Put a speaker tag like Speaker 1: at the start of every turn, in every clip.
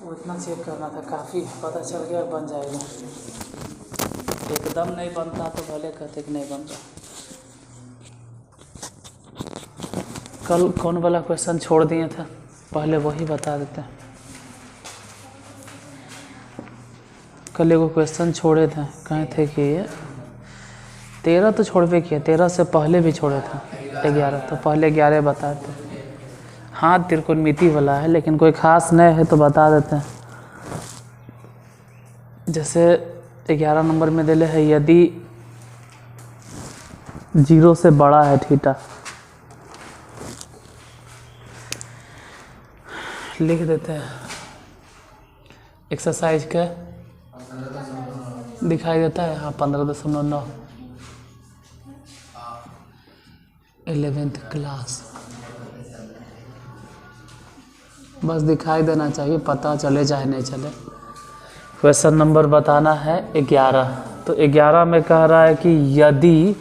Speaker 1: वो इतना चेक करना था, काफ़ी पता चल गया बन जाएगा। एकदम नहीं बनता तो भले कहते कि नहीं बन रहा। कल कौन वाला क्वेश्चन छोड़ दिए थे, पहले वही बता देते हैं। कल एगो क्वेश्चन छोड़े थे, कहे थे कि 13 तो छोड़वे किया, 13 से पहले भी छोड़े थे 11, तो पहले 11 बताते। हाँ त्रिकोणमिति वाला है, लेकिन कोई ख़ास नहीं है तो बता देते हैं। जैसे 11 नंबर में दिले है, यदि 0 से बड़ा है थीटा, लिख देते हैं। एक्सरसाइज के दिखाई देता है, हाँ 15.9 11th क्लास, बस दिखाई देना चाहिए, पता चले चाहे नहीं चले। क्वेश्चन नंबर बताना है 11। तो 11 में कह रहा है कि यदि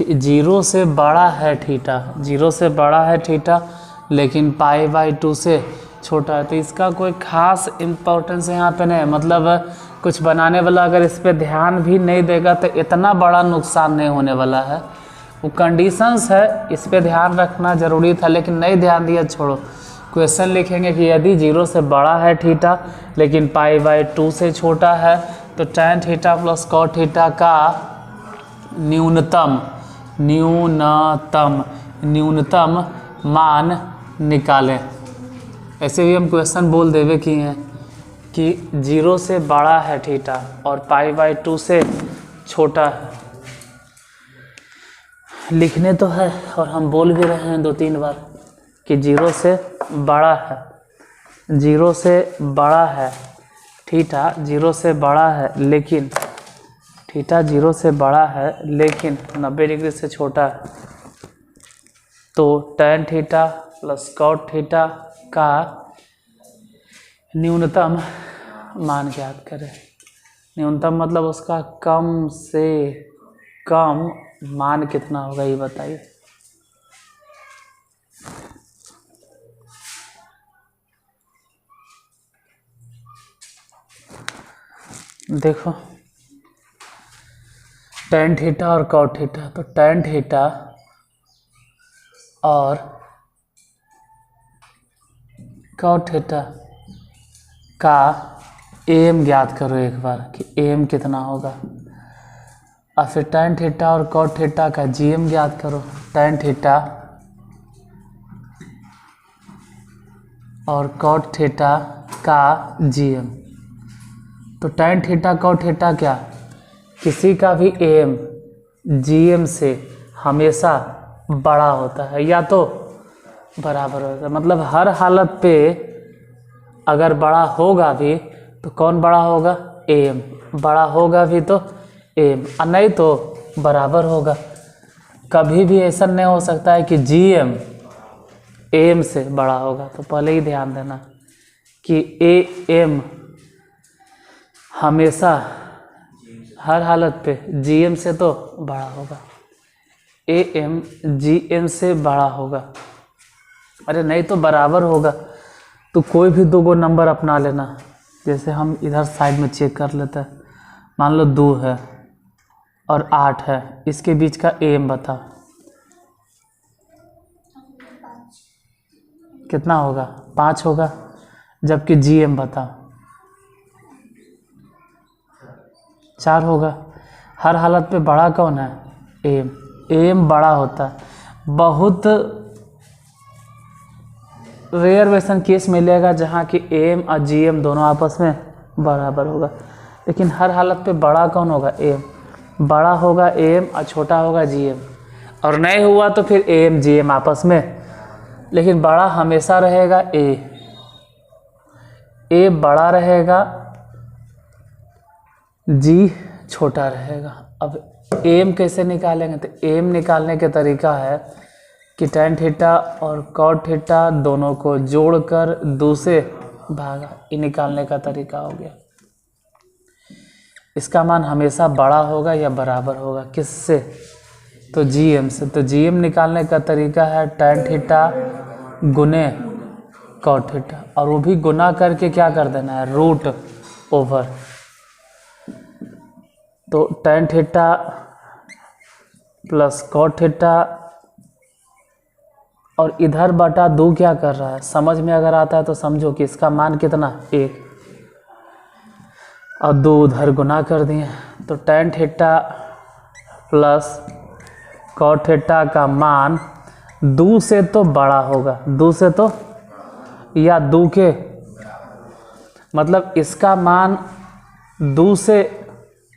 Speaker 1: 0 से बड़ा है थीटा, 0 से बड़ा है थीटा लेकिन π/2 से छोटा है, तो इसका कोई खास इम्पोर्टेंस यहाँ पे नहीं है। मतलब कुछ बनाने वाला अगर इस पर ध्यान भी नहीं देगा तो इतना बड़ा नुकसान नहीं होने वाला है। वो कंडीशंस है, इस पे ध्यान रखना ज़रूरी था, लेकिन नहीं ध्यान दिया, छोड़ो। क्वेश्चन लिखेंगे कि यदि 0 से बड़ा है थीटा लेकिन π/2 से छोटा है, तो tan theta plus cot theta का न्यूनतम मान निकालें। ऐसे भी हम क्वेश्चन बोल देवे किए हैं कि 0 से बड़ा है थीटा और π/2 से छोटा है, लिखने तो है और हम बोल भी रहे हैं 2-3 बार कि 0 से बड़ा है, 0 से बड़ा है थीटा, 0 से बड़ा है लेकिन थीटा 0 से बड़ा है लेकिन 90 डिग्री से छोटा है, तो tan theta plus cot theta का न्यूनतम मान ज्ञात करें। न्यूनतम मतलब उसका कम से कम मान कितना होगा ये बताइए। देखो tan थीटा और cot थीटा, तो tan थीटा और cot थीटा का am ज्ञात करो एक बार कि am कितना होगा, और फिर tan थीटा और cot थीटा का gm ज्ञात करो। tan थीटा और cot थीटा का gm, तो tan थीटा cot थीटा क्या, किसी का भी am gm से हमेशा बड़ा होता है या तो बराबर होता है। मतलब हर हालत पे अगर बड़ा होगा भी तो कौन बड़ा होगा, am, बड़ा होगा भी तो am, और नहीं तो बराबर होगा। कभी भी ऐसा नहीं हो सकता है कि gm am से बड़ा होगा। तो पहले ही ध्यान देना कि am हमेशा हर हालत पे gm से तो बड़ा होगा, am gm से बड़ा होगा। अरे नहीं तो बराबर होगा, तो कोई भी 2 नंबर अपना लेना। जैसे हम इधर साइड में चेक कर लेते हैं, मान लो 2 है और 8 है, इसके बीच का am बता कितना होगा, 5 होगा, जबकि gm बता 4 होगा। हर हालत पे बड़ा कौन है, am बड़ा होता है। बहुत रेयर वैसन केस मिलेगा जहाँ कि am और gm दोनों आपस में बराबर होगा, लेकिन हर हालत पे बड़ा कौन होगा, am, बड़ा होगा am और छोटा होगा gm। और नहीं हुआ तो फिर am gm आपस में, लेकिन बड़ा हमेशा रहेगा a बड़ा रहेगा, g छोटा रहेगा। अब am कैसे निकालेंगे, तो am निकालने के तरीका है कि tan थीटा और cot थीटा दोनों को जोड़कर 2 से भागा, ये निकालने का तरीका हो गया। इसका मान हमेशा बड़ा होगा या बराबर होगा, किससे, तो gm से। तो gm निकालने का तरीका है tan थीटा गुने कॉट थीटा, और वो भी गुना करके क्या कर देना है, रूट ओवर। तो tan theta plus cot theta और इधर बटा 2 क्या कर रहा है, समझ में अगर आता है तो समझो कि इसका मान कितना 1 और 2 उधर गुना कर दिए। तो tan theta plus cot theta का मान 2 से तो बड़ा होगा, 2 से तो, या 2 के मतलब इसका मान 2 से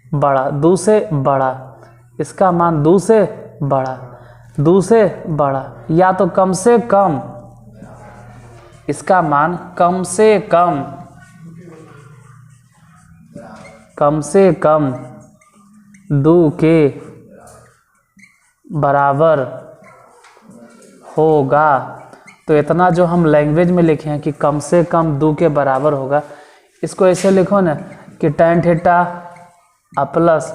Speaker 1: बड़ा, 2 से बड़ा, इसका मान 2 से बड़ा, 2 से बड़ा, या तो कम से कम इसका मान कम से कम 2 के बराबर होगा। तो इतना जो हम लैंग्वेज में लिखे हैं कि कम से कम 2 के बराबर होगा, इसको ऐसे लिखो ना कि tan theta plus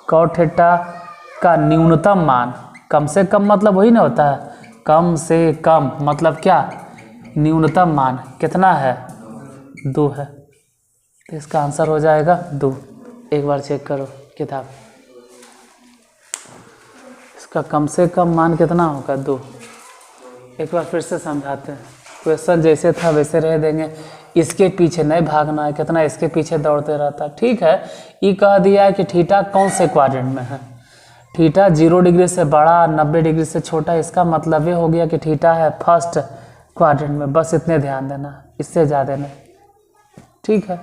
Speaker 1: cot theta का न्यूनतम मान, कम से कम मतलब वही ना होता है, कम से कम मतलब क्या, न्यूनतम मान कितना है, 2 है। तो इसका आंसर हो जाएगा 2। एक बार चेक करो किताब, इसका कम से कम मान कितना होगा, 2। एक बार फिर से समझाते हैं, क्वेश्चन जैसे था वैसे रह देंगे, इसके पीछे नहीं भागना है, कितना इसके पीछे दौड़ते रहता है। ठीक है, ये कह दिया है कि थीटा कौन से क्वाड्रेंट में है, थीटा 0 डिग्री से बड़ा 90 डिग्री से छोटा, इसका मतलब ये हो गया कि थीटा है फर्स्ट क्वाड्रेंट में, बस इतने ध्यान देना, इससे ज़्यादा नहीं। ठीक है,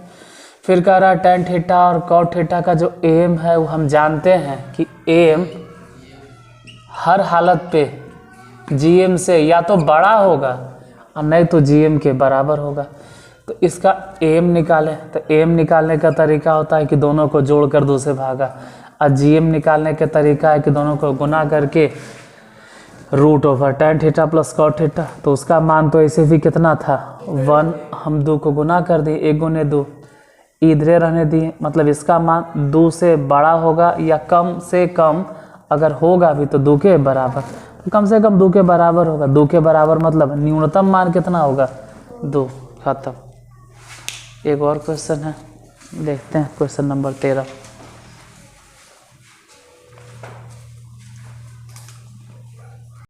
Speaker 1: फिर कह रहा है tan थीटा और cot थीटा का जो एम है वो हम जानते हैं कि एम हर हालत पे जीएम से या तो बड़ा होगा और नहीं तो जीएम के बराबर होगा। तो इसका एम निकालें, तो एम निकालने का तरीका होता है कि दोनों को जोड़कर 2 से भागा, और जीएम निकालने का तरीका है कि दोनों को गुना करके root over tan theta plus cot theta. तो उसका मान तो ऐसे भी कितना था 1, हम 2 को गुना कर दिए, 1 गुने 2, इधरे रहने दिए, मतलब इसका मान 2 से बड़ा होगा या कम से कम अगर होगा भी तो 2 के बराबर, तो कम से कम 2 के बराबर होगा। 2 के बराबर मतलब न्यूनतम मान कितना होगा, 2। खत्म। एक और क्वेश्चन है, देखते हैं क्वेश्चन नंबर 13।